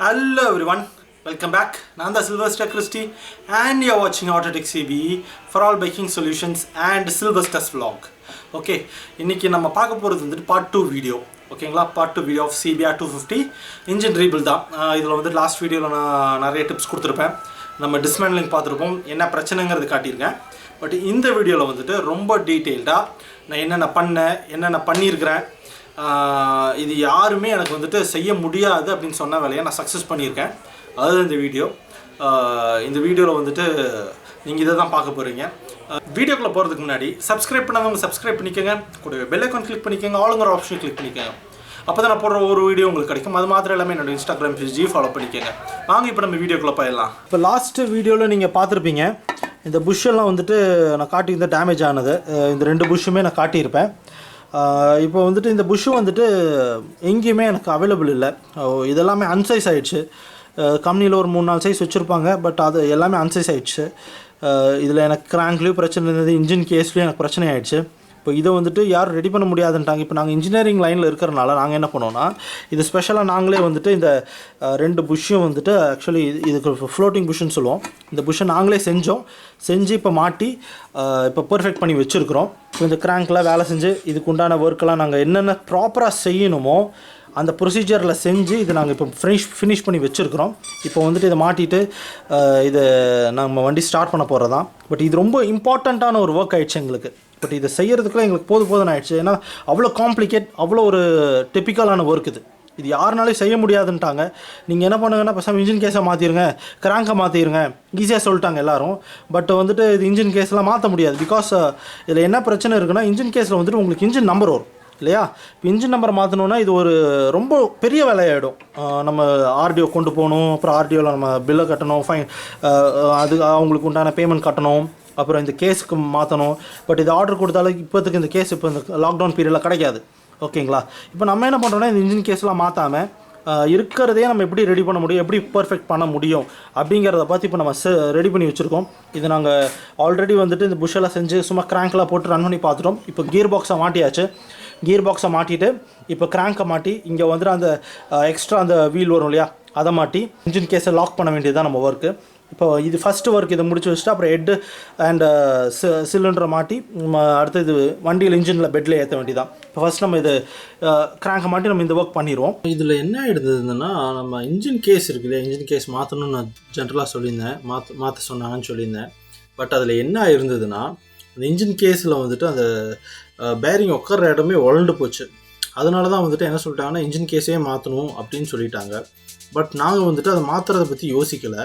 Hello everyone, welcome back. I am S.SYLVESTARCHRISTY and you are watching Autotech CBE for all biking solutions and Sylvestars vlog. Okay, இன்னைக்கு நம்ம பார்க்க போறது வந்து part 2 video. ஓகேங்களா, part 2 video of CBR250 engine rebuild தான். இதுல வந்து last வீடியோல நான் நிறைய டிப்ஸ் கொடுத்திருப்பேன். நம்ம டிஸ்மேண்ட்லிங் பார்த்திருப்போம், என்ன பிரச்சனைங்கிறது காட்டியிருக்கேன். பட் இந்த வீடியோல வந்துட்டு ரொம்ப டீடைல்டா நான் என்னென்ன பண்ணேன், என்னென்ன பண்ணியிருக்கிறேன், இது யாருமே எனக்கு வந்துட்டு செய்ய முடியாது அப்படின்னு சொன்ன வேலையை நான் சக்ஸஸ் பண்ணியிருக்கேன். அதுதான் இந்த வீடியோவில் வந்துட்டு நீங்கள் இதை தான் பார்க்க போகிறீங்க. வீடியோக்குள்ளே போகிறதுக்கு முன்னாடி சப்ஸ்கிரைப் பண்ணாதவங்க சப்ஸ்கிரைப் பண்ணிக்கோங்க, கூட பெல் ஐக்கான் கிளிக் பண்ணிக்கோங்க, ஆளுங்கிற ஆப்ஷன் கிளிக் பண்ணிக்கோங்க. அப்போ தான் நான் போடுற ஒரு வீடியோ உங்களுக்கு கிடைக்கும். அது மாத்திரம் எல்லாமே என்னோடய இன்ஸ்டாகிராம் பேஜ் ஃபாலோ பண்ணிக்கோங்க. வாங்க இப்போ நம்ம வீடியோக்குள்ளே போயிடலாம். இப்போ லாஸ்ட்டு வீடியோவில் நீங்கள் பார்த்துருப்பீங்க, இந்த புஷ்ஷெல்லாம் வந்துட்டு நான் காட்டியிருந்த டேமேஜ் ஆனது. இந்த 2 புஷ்ஷுமே நான் காட்டியிருப்பேன். இப்போ வந்துட்டு இந்த புஷ்ஷு வந்துட்டு எங்கேயுமே எனக்கு அவைலபிள் இல்லை. இதெல்லாமே அன்சைஸ் ஆகிடுச்சு. கம்பெனியில் ஒரு 3-4 சைஸ் வச்சுருப்பாங்க, பட் அது எல்லாமே அன்சைஸ் ஆகிடுச்சு. இதில் எனக்கு கிராங்க்லேயும் பிரச்சனை இருந்தது, இன்ஜின் கேஸ்லேயும் எனக்கு பிரச்சனை ஆகிடுச்சு. இப்போ இதை வந்துட்டு யாரும் ரெடி பண்ண முடியாதுன்ட்டாங்க. இப்போ நாங்கள் இன்ஜினியரிங் லைனில் இருக்கிறனால நாங்கள் என்ன பண்ணோன்னா, இது ஸ்பெஷலாக நாங்களே வந்துட்டு இந்த 2 புஷ்ஷும் வந்துட்டு ஆக்சுவலி இதுக்கு ஃப்ளோட்டிங் புஷ்ஷுன்னு சொல்லுவோம். இந்த புஷ்ஷை நாங்களே செஞ்சு இப்போ மாட்டி இப்போ பர்ஃபெக்ட் பண்ணி வச்சுருக்கிறோம். இப்போ இந்த கிராங்க்லாம் வேலை செஞ்சு இதுக்கு உண்டான ஒர்க்கெல்லாம் நாங்கள் என்னென்ன ப்ராப்பராக செய்யணுமோ அந்த ப்ரொசீஜரில் செஞ்சு இது நாங்கள் இப்போ ஃபினிஷ் பண்ணி வச்சுருக்கிறோம். இப்போ வந்துட்டு இதை மாட்டிட்டு இதை நம்ம வண்டி ஸ்டார்ட் பண்ண போகிறது தான். பட் இது ரொம்ப இம்பார்ட்டண்ட்டான ஒரு ஒர்க் ஆகிடுச்சு எங்களுக்கு. பட் இதை செய்கிறதுக்குள்ள எங்களுக்கு போதும் ஆகிடுச்சு. ஏன்னா அவ்வளோ காம்ப்ளிகேட், அவ்வளோ ஒரு டிப்பிக்கலான ஒர்க் இது யாருனாலையும் செய்ய முடியாதுன்ட்டாங்க. நீங்கள் என்ன பண்ணுங்கன்னா பேசாமல் இன்ஜின் கேஸை மாற்றிடுங்க, கிராங்கை மாற்றிடுங்க, ஈஸியாக சொல்லிட்டாங்க எல்லோரும். பட் வந்துட்டு இது இன்ஜின் கேஸ்லாம் மாற்ற முடியாது. பிகாஸ் இதில் என்ன பிரச்சனை இருக்குன்னா, இன்ஜின் கேஸில் வந்துட்டு உங்களுக்கு இன்ஜின் நம்பர் வரும் இல்லையா. இப்போ இன்ஜின் நம்பரை மாற்றணுன்னா இது ஒரு ரொம்ப பெரிய வேலையாகிடும். நம்ம ஆர்டிஓ கொண்டு போகணும், அப்புறம் ஆர்டிஓவில் நம்ம பில்லை கட்டணும், ஃபைன் அது அவங்களுக்கு உண்டான பேமெண்ட் கட்டணும், அப்புறம் இந்த கேஸுக்கு மாற்றணும். பட் இது ஆர்டர் கொடுத்தாலும் இப்போதுக்கு இந்த கேஸ் இப்போ இந்த லாக்டவுன் பீரியடில் கிடைக்காது. ஓகேங்களா, இப்போ நம்ம என்ன பண்ணுறோன்னா, இந்த இன்ஜின் கேஸ்லாம் மாற்றாமல் இருக்கிறதே நம்ம எப்படி ரெடி பண்ண முடியும், எப்படி பர்ஃபெக்ட் பண்ண முடியும் அப்படிங்கிறத பார்த்து இப்போ நம்ம ரெடி பண்ணி வச்சுருக்கோம். இது நாங்கள் ஆல்ரெடி வந்துட்டு இந்த புஷ்ஷெல்லாம் செஞ்சு சும்மா கிராங்க்லாம் போட்டு ரன் பண்ணி பார்த்துட்டோம். இப்போ கியர் பாக்ஸை மாட்டியாச்சு. கியர் பாக்ஸை மாட்டிட்டு இப்போ கிராங்கை மாட்டி இங்கே வந்துட்டு அந்த எக்ஸ்ட்ரா அந்த வீல் வரும் இல்லையா, அதை மாட்டி இன்ஜின் கேஸை லாக் பண்ண வேண்டியது தான் நம்ம ஒர்க்கு. இப்போ இது ஃபஸ்ட்டு ஒர்க். இதை முடிச்சு வச்சுட்டு அப்புறம் ஹெட்டு அண்ட் சிலிண்டரை மாட்டி அடுத்து இது வண்டியில் இன்ஜினில் பெட்டில் ஏற்ற வேண்டியதான். இப்போ ஃபஸ்ட் நம்ம இது கிராங்கை மாட்டி நம்ம இந்த ஒர்க் பண்ணிடுவோம். இதில் என்ன ஆகிடுதுன்னா, நம்ம இன்ஜின் கேஸ் இருக்குது இல்லையா, இன்ஜின் கேஸ் மாற்றணும்னு நான் ஜென்ரலாக சொல்லியிருந்தேன், மாற்ற சொன்னாங்கன்னு சொல்லியிருந்தேன். பட் அதில் என்ன இருந்ததுன்னா, அந்த இன்ஜின் கேஸில் வந்துட்டு அந்த பேரிங் உட்கார இடமே உழண்டு போச்சு. அதனால தான் வந்துட்டு என்ன சொல்லிட்டாங்கன்னா, இன்ஜின் கேஸே மாற்றணும் அப்படின்னு சொல்லிட்டாங்க. பட் நாங்கள் வந்துட்டு அதை மாற்றுறதை பற்றி யோசிக்கலை.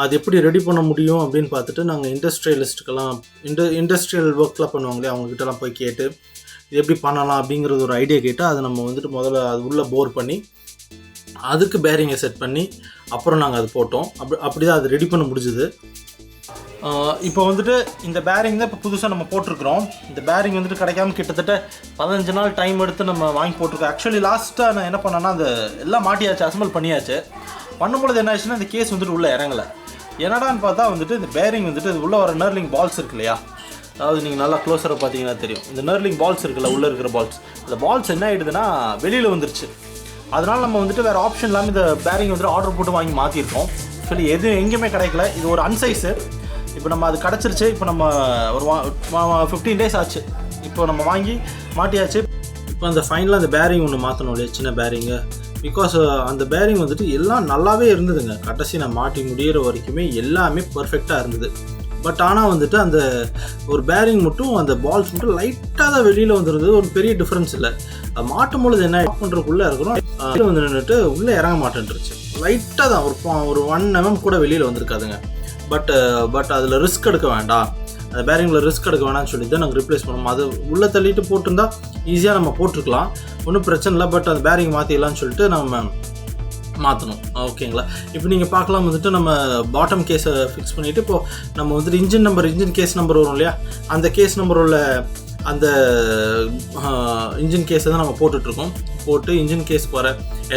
அது எப்படி ரெடி பண்ண முடியும் அப்படின்னு பார்த்துட்டு நாங்கள் இண்டஸ்ட்ரியலிஸ்ட்டுக்கெல்லாம் இண்டஸ்ட்ரியல் ஒர்க்லாம் பண்ணுவாங்களே, அவங்கக்கிட்டலாம் போய் கேட்டு இது எப்படி பண்ணலாம் அப்படிங்கிறது ஒரு ஐடியா கேட்டு அதை நம்ம வந்துட்டு முதல்ல அது உள்ளே போர் பண்ணி அதுக்கு பேரிங்கை செட் பண்ணி அப்புறம் நாங்கள் அது போட்டோம். அப்படி தான் அது ரெடி பண்ண முடிஞ்சுது. இப்போ வந்துட்டு இந்த பேரிங் தான் இப்போ புதுசாக நம்ம போட்டிருக்கிறோம். இந்த பேரிங் வந்துட்டு கிடைக்காம கிட்டத்தட்ட 15 நாள் டைம் எடுத்து நம்ம வாங்கி போட்டிருக்கோம். ஆக்சுவலி லாஸ்ட்டாக நான் என்ன பண்ணேன்னா, அந்த எல்லாம் மாட்டியாச்சு, அசம்பிள் பண்ணியாச்சு. பண்ணும்பொழுது என்ன ஆச்சுன்னா, இந்த கேஸ் வந்துட்டு உள்ளே இறங்கலை. என்னடான்னு பார்த்தா வந்துட்டு இந்த பேரிங் வந்துட்டு இது உள்ளே வர நர்லிங் பால்ஸ் இருக்கு இல்லையா, அதாவது நீங்கள் நல்லா க்ளோஸராக பார்த்தீங்கன்னா தெரியும், இந்த நர்லிங் பால்ஸ் இருக்குல்ல, உள்ளே இருக்கிற பால்ஸ், இந்த பால்ஸ் என்ன ஆகிடுதுன்னா வெளியில் வந்துருச்சு. அதனால் நம்ம வந்துட்டு வேறு ஆப்ஷன் இல்லாமல் இந்த பேரிங் வந்துட்டு ஆர்டர் போட்டு வாங்கி மாற்றிருக்கோம். ஆக்சுவலி எதுவும் எங்கேயுமே கிடைக்கல. இது ஒரு அன்சைஸு. இப்போ நம்ம அது கிடச்சிருச்சு. இப்போ நம்ம ஒரு 15 days ஆச்சு. இப்போ நம்ம வாங்கி மாட்டியாச்சு. இப்போ அந்த ஃபைனலாக அந்த பேரிங் ஒன்று மாற்றணும் இல்லையா, சின்ன பேரிங்கு. பிகாஸ் அந்த பேரிங் வந்துட்டு எல்லாம் நல்லாவே இருந்ததுங்க. கடைசி நான் மாட்டி முடிகிற வரைக்குமே எல்லாமே பர்ஃபெக்டாக இருந்தது. பட் ஆனால் வந்துட்டு அந்த ஒரு பேரிங் மட்டும், அந்த பால்ஸ் மட்டும் லைட்டாக தான் வெளியில் வந்துருந்தது. ஒரு பெரிய டிஃப்ரென்ஸ் இல்லை. அது மாட்டும் பொழுது என்ன பண்ணுறதுக்குள்ளே இருக்கிறோம், வெளியில் வந்து நின்றுட்டு உள்ளே இறங்க மாட்டேன்ருச்சு. லைட்டாக தான் ஒரு 1 mm கூட வெளியில் வந்திருக்காதுங்க. பட் அதில் ரிஸ்க் எடுக்க வேண்டாம், அந்த பேரிங்கில் ரிஸ்க் எடுக்க வேணாம்னு சொல்லி தான் நாங்கள் ரிப்ளேஸ் பண்ணோம். அது உள்ளே தள்ளிட்டு போட்டிருந்தா ஈஸியாக நம்ம போட்டிருக்கலாம், ஒன்றும் பிரச்சனை இல்லை. பட் அந்த பேரிங் மாற்றிடலான்னு சொல்லிட்டு நம்ம மாற்றணும். ஓகேங்களா, இப்போ நீங்கள் பார்க்கலாம் வந்துட்டு நம்ம பாட்டம் கேஸை ஃபிக்ஸ் பண்ணிவிட்டு இப்போது நம்ம வந்துட்டு இன்ஜின் கேஸ் நம்பர் வரும் இல்லையா, அந்த கேஸ் நம்பர் உள்ள அந்த இன்ஜின் கேஸை தான் நம்ம போட்டுட்ருக்கோம். போட்டு இன்ஜின் கேஸ் வர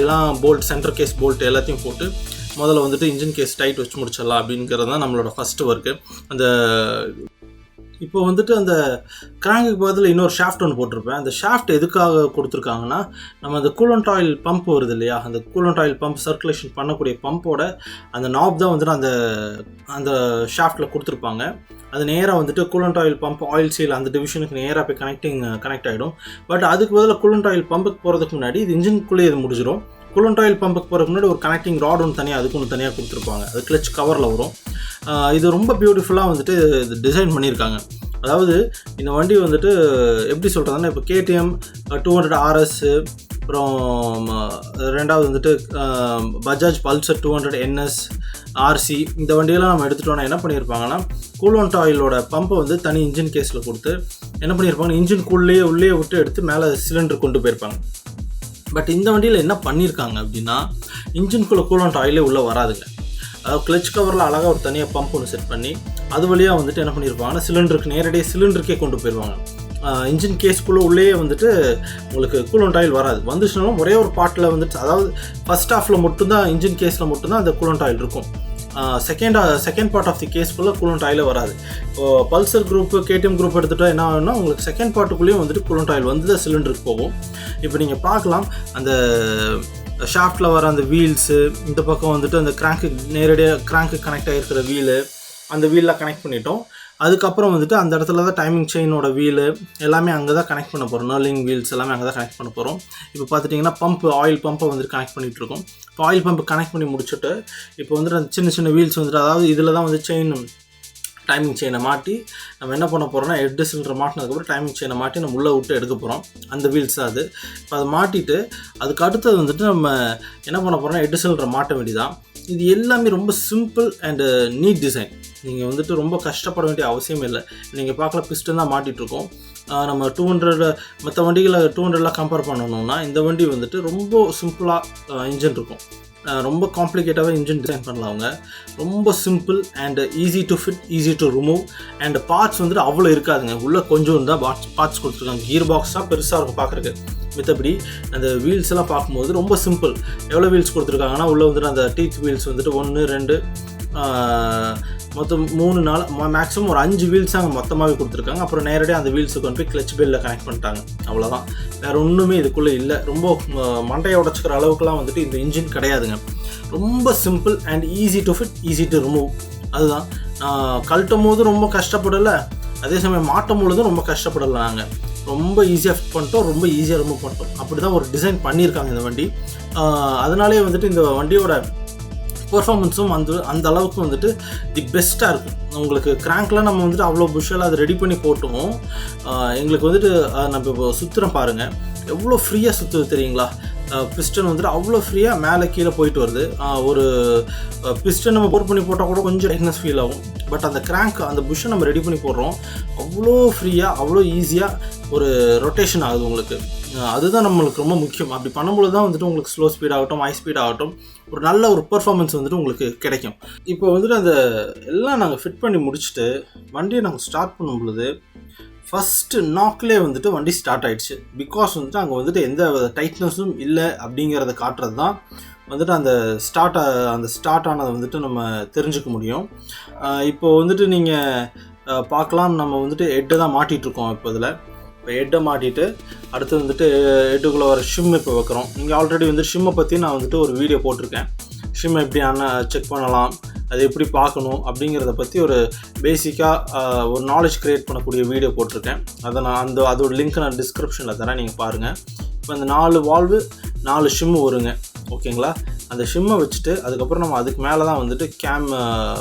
எல்லா சென்டர் கேஸ் போல்ட் எல்லாத்தையும் போட்டு முதல்ல வந்துட்டு இன்ஜின் கேஸ் டைட் வச்சு முடிச்சிடலாம் அப்படிங்கிறது தான் நம்மளோட ஃபஸ்ட்டு ஒர்க்கு. அந்த இப்போ வந்துட்டு அந்த கிராங்குக்கு பதில் இன்னொரு ஷாஃப்ட் ஒன்று போட்டிருப்பேன். அந்த ஷாஃப்ட் எதுக்காக கொடுத்துருக்காங்கன்னா, நம்ம அந்த கூலண்ட் ஆயில் பம்ப் வருது இல்லையா, அந்த கூலண்ட் ஆயில் பம்ப் சர்க்குலேஷன் பண்ணக்கூடிய பம்போட அந்த நாப் தான் வந்துட்டு அந்த ஷாஃப்ட்டில் கொடுத்துருப்பாங்க. அது நேராக வந்துட்டு coolant oil pump oil seal அந்த டிவிஷனுக்கு நேராக போய் கனெக்ட் ஆகிடும். பட் அதுக்கு பதில் கூலண்ட் ஆயில் பம்புக்கு போகிறதுக்கு முன்னாடி இது இன்ஜின்குள்ளேயே இது முடிஞ்சிடும். கூலண்ட் ஆயில் பம்புக்கு போகிறதுக்கு முன்னாடி ஒரு கனெக்டிங் ராட் ஒன்று தனியாக அதுக்கு ஒன்று தனியாக கொடுத்துருப்பாங்க. அது கிளச் கவரில் வரும். இது ரொம்ப பியூட்டிஃபுல்லாக வந்துட்டு இது டிசைன் பண்ணியிருக்காங்க. அதாவது இந்த வண்டி வந்துட்டு எப்படி சொல்கிறதுனா, இப்போ KTM 200RS, அப்புறம் ரெண்டாவது வந்துட்டு பஜாஜ் பல்சர் 200 NS RC, இந்த வண்டியெல்லாம் நம்ம எடுத்துகிட்டோன்னா என்ன பண்ணியிருப்பாங்கன்னா, கூலண்ட் ஆயிலோட பம்பை வந்து தனி இன்ஜின் கேஸில் கொடுத்து என்ன பண்ணியிருப்பாங்க, இன்ஜின்குள்ளேயே உள்ளே விட்டு எடுத்து மேலே சிலிண்டர் கொண்டு போயிருப்பாங்க. பட் இந்த வண்டியில் என்ன பண்ணியிருக்காங்க அப்படின்னா, இன்ஜின்குள்ளே கூலண்ட் ஆயிலே உள்ளே வராதுங்க. அதாவது கிளச் கவரில் அழகாக ஒரு தனியாக பம்ப் ஒன்று செட் பண்ணி அது வழியாக வந்துட்டு என்ன பண்ணியிருப்பாங்கன்னா, சிலிண்டருக்கு நேரடியாக சிலிண்டருக்கே கொண்டு போயிடுவாங்க. இன்ஜின் கேஸ்க்குள்ளே உள்ளே வந்துட்டு உங்களுக்கு கூலண்ட் ஆயில் வராது. வந்துச்சுனாலும் ஒரே ஒரு பார்ட்டில் வந்துட்டு, அதாவது ஃபஸ்ட் ஹாஃபில் மட்டும்தான் இன்ஜின் கேஸில் மட்டும்தான் அந்த கூலண்ட் ஆயில் இருக்கும். செகண்ட் பார்ட் ஆஃப் தி கேஸ்க்குள்ளே கூலண்ட் ஆயிலே வராது. இப்போது பல்சர் குரூப்பு KTM குரூப் எடுத்துகிட்டா என்ன ஆகும்னா, உங்களுக்கு செகண்ட் பார்ட்டுக்குள்ளேயும் வந்துட்டு கூலண்ட் ஆயில் வந்து தான் சிலிண்டருக்கு போகும். இப்போ நீங்கள் பார்க்கலாம், அந்த ஷாஃப்ட்டில் வர அந்த வீல்ஸு, இந்த பக்கம் வந்துட்டு அந்த நேரடியாக கிராங்க்கு கனெக்ட் ஆகிருக்கிற வீலு, அந்த வீலில் கனெக்ட் பண்ணிட்டோம். அதுக்கப்புறம் வந்துட்டு அந்த இடத்துல தான் டைமிங் செயினோட வீலு எல்லாமே அங்கே தான் கனெக்ட் பண்ண போகிறோம். நர்லிங் வீல்ஸ் எல்லாமே அங்கே தான் கனெக்ட் பண்ண போகிறோம். இப்போ பார்த்துட்டிங்கன்னா ஆயில் பம்பை வந்துட்டு கனெக்ட் பண்ணிகிட்ருக்கோம். இப்போ ஆயில் பம்பை கனெக்ட் பண்ணி முடிச்சுட்டு இப்போ வந்துட்டு அந்த சின்ன சின்ன வீல்ஸ் வந்துட்டு, அதாவது இதில் தான் வந்து டைமிங் செயினை மாட்டி நம்ம என்ன பண்ண போகிறோம்னா, ஹெட் சிலிண்டர் மாட்டினதுக்கப்புறம் டைமிங் செயினை மாட்டி நம்ம உள்ளே விட்டு எடுக்க போகிறோம். அந்த வீல்ஸ் தான் அது. இப்போ அதை மாட்டிட்டு அதுக்கு அடுத்தது வந்துட்டு நம்ம என்ன பண்ண போகிறோம்னா, ஹெட் சிலிண்டரை மாட்ட வேண்டியதான். இது எல்லாமே ரொம்ப சிம்பிள் அண்டு நீட் டிசைன். நீங்கள் வந்துட்டு ரொம்ப கஷ்டப்பட வேண்டிய அவசியம் இல்லை. நீங்கள் பார்க்கல பிஸ்டன் தான் மாட்டிகிட்ருக்கோம். நம்ம 200 மற்ற வண்டிகளை 200 கம்பேர் பண்ணணும்னா இந்த வண்டி வந்துட்டு ரொம்ப சிம்பிளாக இன்ஜின் இருக்கும். ரொம்ப காம்ப்ளிகேட்டாகவே இன்ஜின் டிசைன் பண்ணலாம். அவங்க ரொம்ப simple and easy to fit, easy to remove. And parts வந்துட்டு அவ்வளோ இருக்காதுங்க. உள்ளே கொஞ்சம் தான் பார்ட்ஸ் கொடுத்துருக்காங்க. கியர் பாக்ஸ் தான் பெருசாக இருக்கும் பார்க்குறதுக்கு. மற்றபடி அந்த வீல்ஸ் எல்லாம் பார்க்கும்போது ரொம்ப சிம்பிள். எவ்வளோ வீல்ஸ் கொடுத்துருக்காங்கன்னா, உள்ளே வந்துட்டு அந்த டீத் வீல்ஸ் வந்துட்டு 1, 2, மொத்தம் 3, 4, மேக்ஸிமம் ஒரு 5 வீல்ஸ் அங்கே மொத்தமாகவே கொடுத்துருக்காங்க. அப்புறம் நேரடியாக அந்த வீல்ஸுக்கு கொண்டு போய் கிளச் பெல்லில் கனெக்ட் பண்ணிட்டாங்க. அவ்வளோதான், வேறு ஒன்றுமே இதுக்குள்ளே இல்லை. ரொம்ப மண்டையை உடச்சிக்கிற அளவுக்குலாம் வந்துட்டு இந்த இன்ஜின் கிடையாதுங்க. ரொம்ப simple and easy to fit, easy to remove. அதுதான் கழட்டும் போது ரொம்ப கஷ்டப்படலை, அதே சமயம் மாட்டும் பொழுதும் ரொம்ப கஷ்டப்படலை. நாங்கள் ரொம்ப ஈஸியாக ஃபிட் பண்ணிட்டோம், ரொம்ப ஈஸியாக ரிமூவ் பண்ணிட்டோம். அப்படி தான் ஒரு டிசைன் பண்ணியிருக்காங்க இந்த வண்டி. அதனாலே வந்துட்டு இந்த வண்டியோட பெர்ஃபார்மன்ஸும் அந்த அளவுக்கு வந்துட்டு தி பெஸ்ட்டாக இருக்கும். உங்களுக்கு கிராங்க்லாம் நம்ம வந்துட்டு அவ்வளோ புஷ்ஷால் அதை ரெடி பண்ணி போட்டோம். எங்களுக்கு வந்துட்டு நம்ம இப்போ சுற்றுறோம் பாருங்கள், எவ்வளோ ஃப்ரீயாக சுற்றுது தெரியுங்களா. பிஸ்டன் வந்துட்டு அவ்வளோ ஃப்ரீயாக மேலே கீழே போயிட்டு வருது. ஒரு பிஸ்டன் நம்ம போட் பண்ணி போட்டால் கூட கொஞ்சம் டைட்னஸ் ஃபீல் ஆகும். பட் அந்த கிராங்க், அந்த புஷ்ஷை நம்ம ரெடி பண்ணி போடுறோம், அவ்வளோ ஃப்ரீயாக அவ்வளோ ஈஸியாக ஒரு ரொட்டேஷன் ஆகுது உங்களுக்கு. அதுதான் நம்மளுக்கு ரொம்ப முக்கியம். அப்படி பண்ணும்போது தான் வந்துட்டு உங்களுக்கு ஸ்லோ ஸ்பீட் ஆகட்டும், ஹை ஸ்பீட் ஆகட்டும், ஒரு நல்ல ஒரு பெர்ஃபார்மன்ஸ் வந்துட்டு உங்களுக்கு கிடைக்கும். இப்போ வந்துட்டு அந்த எல்லாம் நாங்கள் ஃபிட் பண்ணி முடிச்சுட்டு வண்டியை நாங்கள் ஸ்டார்ட் பண்ணும் பொழுது ஃபஸ்ட்டு நாக்லேயே வந்துட்டு வண்டி ஸ்டார்ட் ஆகிடுச்சு. பிகாஸ் வந்துட்டு அங்கே வந்துட்டு எந்த டைட்னஸும் இல்லை அப்படிங்கிறத காட்டுறது தான் வந்துட்டு அந்த ஸ்டார்ட் ஆனதை வந்துட்டு நம்ம தெரிஞ்சுக்க முடியும். இப்போ வந்துட்டு நீங்கள் பார்க்கலாம், நம்ம வந்துட்டு ஹெட்டை தான் மாட்டிகிட்ருக்கோம். இப்போ ஹெட்டை மாட்டிட்டு அடுத்து வந்துட்டு ஹெட்டுக்குள்ளே வர ஷிம் இப்போ வைக்கிறோம். நீங்கள் ஆல்ரெடி வந்துட்டு ஷிம்மை பற்றி நான் வந்துட்டு ஒரு வீடியோ போட்டிருக்கேன். ஷிம்மை எப்படி செக் பண்ணலாம், அது எப்படி பார்க்கணும் அப்படிங்கிறத பற்றி ஒரு பேசிக்காக ஒரு நாலேஜ் க்ரியேட் பண்ணக்கூடிய வீடியோ போட்டிருக்கேன். அதை நான் அதோட லிங்க் நான் டிஸ்கிரிப்ஷனில் தரேன், நீங்கள் பாருங்கள். இப்போ அந்த 4 வால்வு 4 ஷிம்மு வருங்க, ஓகேங்களா. அந்த ஷிம்மை வச்சுட்டு அதுக்கப்புறம் நம்ம அதுக்கு மேலே தான் வந்துட்டு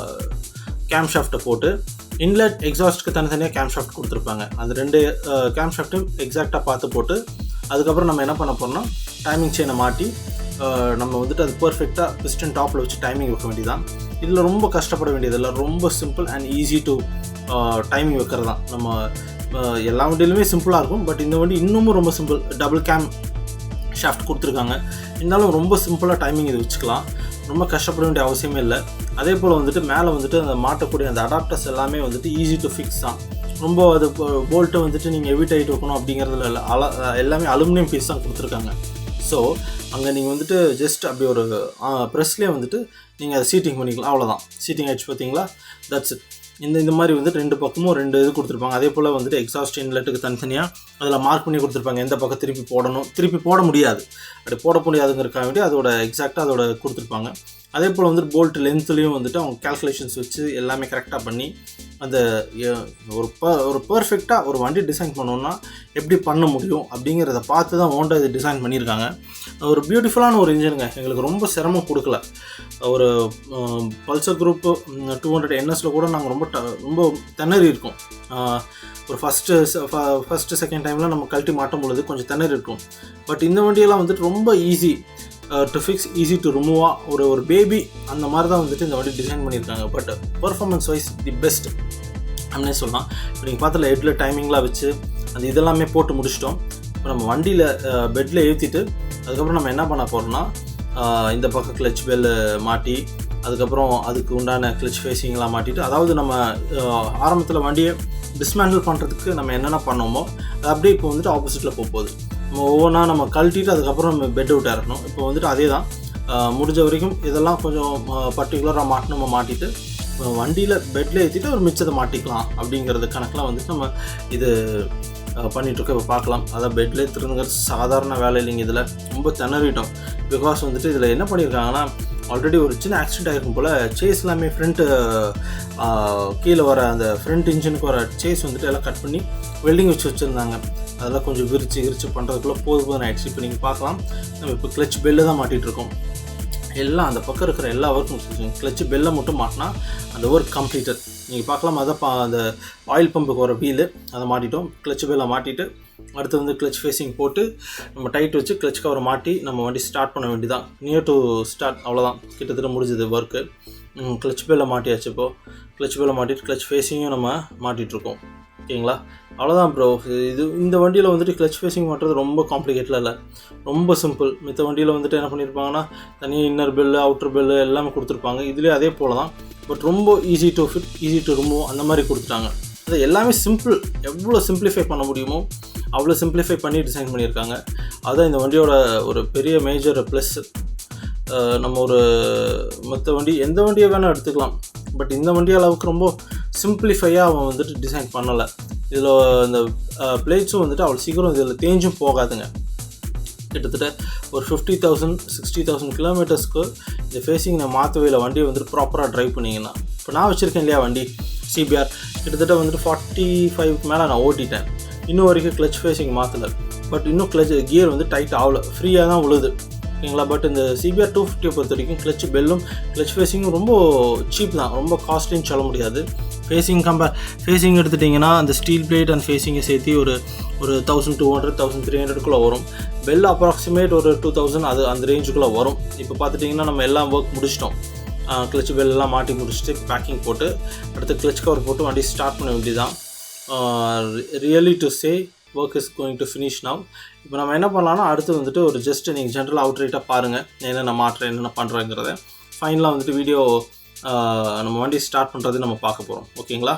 கேம் ஷாஃப்ட்டை போட்டு இன்லெட் எக்ஸாஸ்ட்டுக்கு தனித்தனியாக கேம் ஷாஃப்ட் கொடுத்துருப்பாங்க. அந்த 2 கேம் ஷாஃப்ட்டும் எக்ஸாக்டாக பார்த்து போட்டு அதுக்கப்புறம் நம்ம என்ன பண்ண போகிறோம்னா, டைமிங் செயினை மாட்டி நம்ம வந்துட்டு அது பர்ஃபெக்டாக பிஸ்டன் டாப்பில் வச்சு டைமிங் வைக்க வேண்டியதான். இதில் ரொம்ப கஷ்டப்பட வேண்டியதில்லை, ரொம்ப simple and easy to timing வைக்கிறது தான். நம்ம எல்லா வண்டியிலுமே சிம்பிளாக இருக்கும், பட் இந்த வண்டி இன்னமும் ரொம்ப சிம்பிள். டபுள் கேம் ஷாஃப்ட் கொடுத்துருக்காங்க, இருந்தாலும் ரொம்ப சிம்பிளாக டைமிங் இது வச்சுக்கலாம். ரொம்ப கஷ்டப்பட வேண்டிய அவசியமே இல்லை. அதே போல் வந்துட்டு மேலே வந்துட்டு அந்த மாட்டக்கூடிய அந்த அடாப்டர்ஸ் எல்லாமே வந்துட்டு ஈஸி டு ஃபிக்ஸ் தான். ரொம்ப அது போல்ட்டை வந்துட்டு நீங்கள் ஹெவி டைட் வைக்கணும் அப்படிங்கிறதுல இல்லை, எல்லாமே அலுமினியம் பீஸ் தான் கொடுத்துருக்காங்க. ஸோ அங்கே நீங்கள் வந்துட்டு ஜஸ்ட் அப்படி ஒரு ப்ரெஸ்லேயே வந்துட்டு நீங்கள் அதை சீட்டிங் பண்ணிக்கலாம், அவ்வளோதான். சீட்டிங் ஆகிடுச்சு பார்த்தீங்களா, தட்ஸ் இட். இந்த மாதிரி வந்துட்டு ரெண்டு பக்கமும் ரெண்டு இது கொடுத்துருப்பாங்க. அதே போல் வந்துட்டு எக்ஸாஸ்ட் இன்லெட்டுக்கு தனித்தனியாக அதில் மார்க் பண்ணி கொடுத்துருப்பாங்க எந்த பக்கம் திருப்பி போடணும், திருப்பி போட முடியாது, அப்படி போட முடியாதுங்கிறக்காக வேண்டி அதோட எக்ஸாக்டாக அதோட கொடுத்துருப்பாங்க. அதே போல் வந்துட்டு போல்ட் லென்த்துலேயும் வந்துட்டு அவங்க கேல்குலேஷன்ஸ் வச்சு எல்லாமே கரெக்டாக பண்ணி அந்த ஒரு பர்ஃபெக்டாக ஒரு வண்டி டிசைன் பண்ணோன்னா எப்படி பண்ண முடியும் அப்படிங்கிறத பார்த்து தான் ஹோண்டா இது டிசைன் பண்ணியிருக்காங்க. ஒரு பியூட்டிஃபுல்லான ஒரு இன்ஜினுங்க, எங்களுக்கு ரொம்ப சிரமம் கொடுக்கல. ஒரு பல்சர் குரூப் 200 NSல கூட நாங்கள் ரொம்ப திணறி இருக்கோம். ஒரு ஃபஸ்ட்டு செகண்ட் டைமில் நம்ம கழட்டி மாட்டும் பொழுது கொஞ்சம் திணறி இருக்கும். பட் இந்த வண்டியெல்லாம் வந்துட்டு ரொம்ப easy to fix, easy to ரிமூவாக ஒரு பேபி அந்த மாதிரி தான் வந்துட்டு இந்த வண்டி டிசைன் பண்ணியிருக்காங்க. But performance wise the best அப்படின்னே சொல்லலாம். இப்போ நீங்கள் பார்த்தல ஹெட்டில் டைமிங்லாம் வச்சு அந்த இதெல்லாமே போட்டு முடிச்சிட்டோம். இப்போ நம்ம வண்டியில் பெட்டில் ஏற்றிட்டு அதுக்கப்புறம் நம்ம என்ன பண்ண போகிறோம்னா இந்த பக்கம் கிளச் பெல் மாட்டி அதுக்கப்புறம் அதுக்கு உண்டான கிளச் ஃபேஸிங்லாம் மாட்டிட்டு, அதாவது நம்ம ஆரம்பத்தில் வண்டியை டிஸ்மேண்டில் பண்ணுறதுக்கு நம்ம என்னென்ன பண்ணோமோ அது அப்படியே இப்போ வந்துட்டு ஆப்போசிட்டில் போகுது. நம்ம ஒவ்வொன்றா நம்ம கழட்டிட்டு அதுக்கப்புறம் நம்ம பெட்டை விட்டு இறக்கணும். இப்போ வந்துட்டு அதே தான் முடிஞ்ச வரைக்கும் இதெல்லாம் கொஞ்சம் பர்டிகுலராக மாட்டிட்டு வண்டியில் பெட்டில் ஏற்றிட்டு ஒரு மிச்சத்தை மாட்டிக்கலாம் அப்படிங்கிறது கணக்கெலாம் வந்துட்டு நம்ம இது பண்ணிகிட்ருக்கோம். இப்போ பார்க்கலாம், அதான் பெட்லேயே திருந்துங்கிறது சாதாரண வேலை இல்லைங்க. இதில் ரொம்ப திணறிட்டோம். பிகாஸ் வந்துட்டு இதில் என்ன பண்ணியிருக்காங்கன்னா ஆல்ரெடி ஒரு சின்ன ஆக்சிடென்ட் ஆகிருக்கும் போல் சேஸ் எல்லாமே ஃப்ரண்ட்டு கீழே வர அந்த ஃப்ரண்ட் இன்ஜினுக்கு வர சேஸ் வந்துட்டு எல்லாம் கட் பண்ணி வெல்டிங் வச்சுருந்தாங்க. அதெல்லாம் கொஞ்சம் விரிச்சு பண்ணுறதுக்குள்ளே போதும் ஆகிடுச்சு. இப்போ நீங்கள் பார்க்கலாம், நம்ம இப்போ கிளச் பெல்ல தான் மாட்டிகிட்ருக்கோம். எல்லாம் அந்த பக்கம் இருக்கிற எல்லா ஒர்க்கும் கிளச்சு பெல்லை மட்டும் மாட்டினா அந்த ஒர்க் கம்ப்ளீட்டட். நீங்கள் பார்க்கலாம், அதான் அந்த ஆயில் பம்புக்கு வர வீலு அதை மாட்டிட்டோம். கிளச் பெல்லை மாட்டிட்டு அடுத்து வந்து கிளச் ஃபேஸிங் போட்டு நம்ம டைட் வச்சு கிளச் கவரை மாட்டி நம்ம வண்டி ஸ்டார்ட் பண்ண வேண்டியதான். நியர் டு ஸ்டார்ட், அவ்வளோதான், கிட்டத்தட்ட முடிஞ்சது ஒர்க்கு. கிளச் பெல்லை மாட்டியாச்சு. இப்போது கிளச் பெல்லை மாட்டிட்டு கிளச் ஃபேஸிங்கும் நம்ம மாட்டிகிட்ருக்கோம். ஓகேங்களா, அவ்வளோதான் ப்ரோ. இந்த வண்டியில் வந்துட்டு கிளச் ஃபேஸிங் பண்ணுறது ரொம்ப காம்ப்ளிகேட்டில் இல்லை, ரொம்ப சிம்பிள். மித்த வண்டியில் வந்துட்டு என்ன பண்ணியிருப்பாங்கன்னா தனியாக இன்னர் பெல்லு அவுட்டர் பெல்லு எல்லாமே கொடுத்துருப்பாங்க. இதுலேயே அதே போல் தான், பட் ரொம்ப easy to fit, easy to remove அந்த மாதிரி கொடுத்துட்டாங்க. அது எல்லாமே சிம்பிள், எவ்வளோ சிம்பிளிஃபை பண்ண முடியுமோ அவ்வளோ சிம்பிளிஃபை பண்ணி டிசைன் பண்ணியிருக்காங்க. அதுதான் இந்த வண்டியோட ஒரு பெரிய மேஜர் ப்ளஸ். நம்ம ஒரு மற்ற வண்டி எந்த வண்டியை வேணால் எடுத்துக்கலாம், பட் இந்த வண்டி அளவுக்கு ரொம்ப சிம்பிளிஃபையாக அவன் வந்துட்டு டிசைன் பண்ணலை. இதில் இந்த பிளேட்ஸும் வந்துட்டு அவ்வளோ சீக்கிரம் இதில் தேஞ்சும் போகாதுங்க. கிட்டத்தட்ட ஒரு 50,000 60,000 கிலோமீட்டர்ஸ்க்கு இந்த ஃபேஸிங் நான் மாற்றவே இல்லை. வண்டியை வந்துட்டு ப்ராப்பராக ட்ரைவ் பண்ணிங்கன்னா, இப்போ நான் வச்சுருக்கேன் இல்லையா வண்டி CBR, கிட்டத்தட்ட வந்துட்டு 45 மேலே நான் ஓட்டிட்டேன். இன்னும் வரைக்கும் கிளச் ஃபேஸிங் மாற்றலை. பட் இன்னும் கியர் வந்து டைட் ஆகலை, ஃப்ரீயாக தான் உழுது. ஓகேங்களா, பட் இந்த CBR250 பொறுத்த வரைக்கும் கிளச் பெல்லும் கிளச் ஃபேஸிங்கும் ரொம்ப சீப் தான், ரொம்ப காஸ்ட்லின்னு சொல்ல முடியாது. ஃபேஸிங் எடுத்துட்டிங்கன்னா அந்த ஸ்டீல் பிளேட் அண்ட் ஃபேஸிங்கை சேர்த்து ஒரு 1200 1300 வரும். பெல் அப்ராக்சிமேட் ஒரு 2000 அது அந்த ரேஞ்சுக்குள்ளே வரும். இப்போ பார்த்துட்டிங்கன்னா நம்ம எல்லாம் ஒர்க் முடிச்சிட்டோம். கிளச் பெல்லாம் மாட்டி முடிச்சுட்டு பேக்கிங் போட்டு அடுத்து கிளச் கவர் போட்டு வண்டி ஸ்டார்ட் பண்ண வேண்டியதுதான். Really to say work is going to finish now. இப்போ நம்ம என்ன பண்ணலாம்னா அடுத்து வந்துட்டு ஒரு ஜஸ்ட்டு நீங்கள் ஜென்ரல் அவுட்ரைட்டாக பாருங்கள் என்னென்ன மாற்றேன் என்னென்ன பண்ணுறேங்கிறத. ஃபைனலாக வந்துட்டு வீடியோ நம்ம வண்டி ஸ்டார்ட் பண்ணுறது நம்ம பார்க்க போகிறோம். ஓகேங்களா,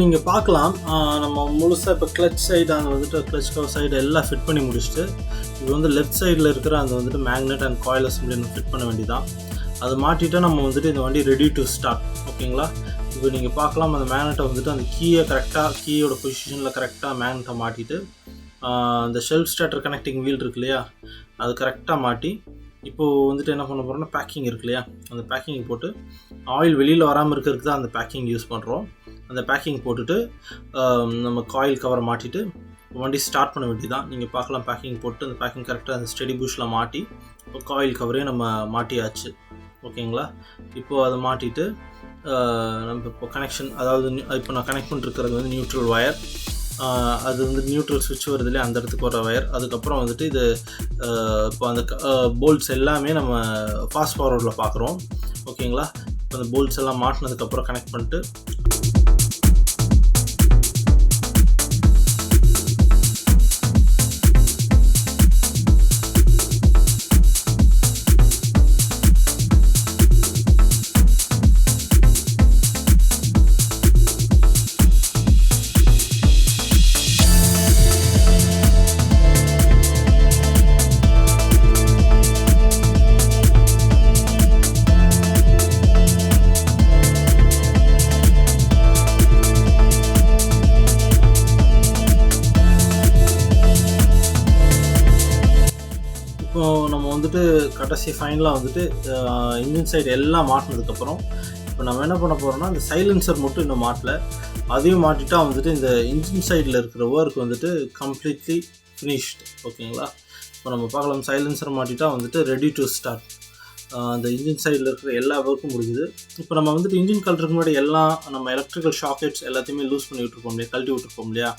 நீங்கள் பார்க்கலாம் நம்ம முழுசாக இப்போ கிளச் சைடு அந்த வந்துட்டு கிளச் கவர் சைடு எல்லாம் ஃபிட் பண்ணி முடிச்சுட்டு இப்போ வந்து லெஃப்ட் சைடில் இருக்கிற அந்த வந்துட்டு மேக்னெட் அண்ட் காயில் அசம்பிளி நம்ம ஃபிட் பண்ண வேண்டியதான். அதை மாட்டிட்டா நம்ம வந்துட்டு இந்த வண்டி ரெடி டு ஸ்டார்ட். ஓகேங்களா, இப்போ நீங்கள் பார்க்கலாம் அந்த மேக்னெட்டை வந்துட்டு அந்த கீயோட பொசிஷனில் கரெக்டாக மேக்னெட்டை மாட்டிட்டு அந்த ஷெல்ஃப் ஸ்டார்டர் கனெக்டிங் வீல் இருக்கு இல்லையா, அது கரெக்டாக மாட்டி இப்போது வந்துட்டு என்ன பண்ண போகிறோம்னா பேக்கிங் இருக்கு இல்லையா, அந்த பேக்கிங் போட்டு ஆயில் வெளியில் வராமல் இருக்கிறதுக்கு தான் அந்த பேக்கிங் யூஸ் பண்ணுறோம். அந்த பேக்கிங் போட்டுட்டு நம்ம காயில் கவரை மாட்டிட்டு வண்டி ஸ்டார்ட் பண்ண வேண்டியதான். நீங்கள் பார்க்கலாம் பேக்கிங் போட்டு அந்த பேக்கிங் கரெக்டாக அந்த ஸ்டெடி புஷில் மாட்டி இப்போ காயில் கவரையும் நம்ம மாட்டியாச்சு. ஓகேங்களா, இப்போது அதை மாட்டிட்டு நம்ம இப்போ கனெக்ஷன், அதாவது இப்போ நான் கனெக்ட் பண்ணிருக்கிறது வந்து நியூட்ரல் ஒயர், அது வந்து நியூட்ரல் ஸ்விட்ச் வருது இல்லையா, அந்த இடத்துக்கு வர ஒயர். அதுக்கப்புறம் வந்துட்டு இது இப்போ அந்த போல்ட்ஸ் எல்லாமே நம்ம ஃபாஸ்ட் ஃபார்வர்டில் பார்க்குறோம். ஓகேங்களா, இப்போ அந்த போல்ட்ஸ் எல்லாம் மாட்டினதுக்கப்புறம் கனெக்ட் பண்ணிட்டு நம்ம வந்துட்டு கடைசி ஃபைனலாக வந்துட்டு இன்ஜின் சைடு எல்லாம் மாட்டினதுக்கப்புறம் இப்போ நம்ம என்ன பண்ண போகிறோம்னா இந்த சைலன்சர் மட்டும் இன்னும் மாட்டல, அதையும் மாட்டிட்டா வந்துட்டு இந்த இன்ஜின் சைடில் இருக்கிற ஒர்க் வந்துட்டு கம்ப்ளீட்லி ஃபினிஷ்டு. ஓகேங்களா, இப்போ நம்ம பார்க்கலாம் சைலன்சர் மாட்டிட்டா வந்துட்டு ரெடி டு ஸ்டார்ட். அந்த இன்ஜின் சைடில் இருக்கிற எல்லா ஒர்க்கும் முடிஞ்சுது. இப்போ நம்ம வந்துட்டு இன்ஜின் கழட்டுறதுக்கு முன்னாடி எல்லாம் நம்ம எலக்ட்ரிக்கல் ஷாக்கெட்ஸ் எல்லாத்தையுமே லூஸ் பண்ணி விட்டுருப்போம் இல்லையா, கழட்டி விட்டுருப்போம் இல்லையா,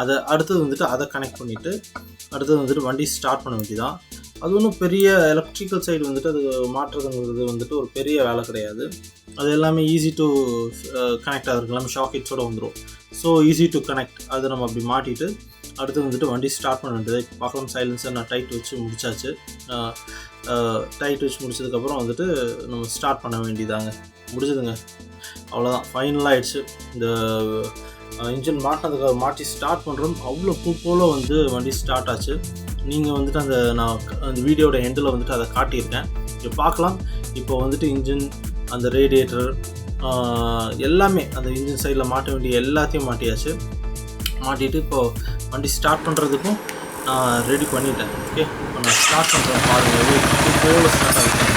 அதை அடுத்தது வந்துட்டு அதை கனெக்ட் பண்ணிவிட்டு அடுத்தது வந்துட்டு வண்டி ஸ்டார்ட் பண்ண வேண்டியதான். அது ஒன்றும் பெரிய எலக்ட்ரிக்கல் சைடு வந்துட்டு அது மாற்றுறதுங்கிறது வந்துட்டு ஒரு பெரிய வேலை கிடையாது. அது எல்லாமே ஈஸி டு கனெக்ட் ஆகிருக்கு, எல்லாமே ஷாக்கெட்ஸோடு வந்துடும். So easy to connect. அதை நம்ம அப்படி மாட்டிட்டு அடுத்து வந்துட்டு வண்டி ஸ்டார்ட் பண்ண வேண்டியது. இப்போ பார்க்கலாம் சைலன்சர் நான் டைட் வச்சு முடிச்சாச்சு. டைட் வச்சு முடிச்சதுக்கப்புறம் வந்துட்டு நம்ம ஸ்டார்ட் பண்ண வேண்டியதாங்க, முடிஞ்சதுங்க, அவ்வளோதான், ஃபைனலாக ஆகிடுச்சு. இந்த இன்ஜின் மாட்டினதுக்காக மாட்டி ஸ்டார்ட் பண்ணுறோம், அவ்வளோ போல் வந்து வண்டி ஸ்டார்ட் ஆச்சு. நீங்கள் வந்துட்டு நான் அந்த வீடியோட எண்டில் வந்துட்டு அதை காட்டியிருக்கேன், இப்போ பார்க்கலாம். இப்போ வந்துட்டு இன்ஜின், அந்த ரேடியேட்டர் எல்லாமே அந்த இன்ஜின் சைடில் மாட்ட வேண்டிய எல்லாத்தையும் மாட்டியாச்சு. மாட்டிட்டு இப்போது வண்டி ஸ்டார்ட் பண்ணுறதுக்கும் நான் ரெடி பண்ணிட்டேன். ஓகே, இப்போ நான் ஸ்டார்ட் பண்ணுறேன், பாருங்கள் எவ்வளோ போல் ஸ்டார்ட் ஆகிருக்கேன்.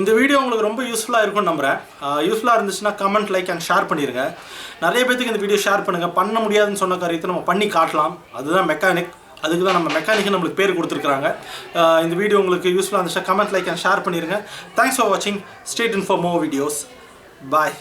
இந்த வீடியோ உங்களுக்கு ரொம்ப யூஸ்ஃபுல்லாக இருக்கும்னு நம்புகிறேன். யூஸ்ஃபுல்லாக இருந்துச்சுன்னா கமெண்ட், லைக் அண்ட் ஷேர் பண்ணிடுங்க. நிறைய பேத்துக்கு இந்த வீடியோ ஷேர் பண்ணுங்கள். பண்ண முடியாதுன்னு சொன்ன காரியத்தை நம்ம பண்ணி காட்டலாம். அதுதான் மெக்கானிக். அதுக்கு தான் நம்ம மெக்கானிக்கு நம்மளுக்கு பேர் கொடுத்துருக்குறாங்க. இந்த வீடியோ உங்களுக்கு யூஸ்ஃபுல்லாக இருந்துச்சுன்னா கமெண்ட், லைக் அண்ட் ஷேர் பண்ணிடுங்க. தேங்க்ஸ் ஃபார் வாட்சிங். Stay tuned for more videos. Bye.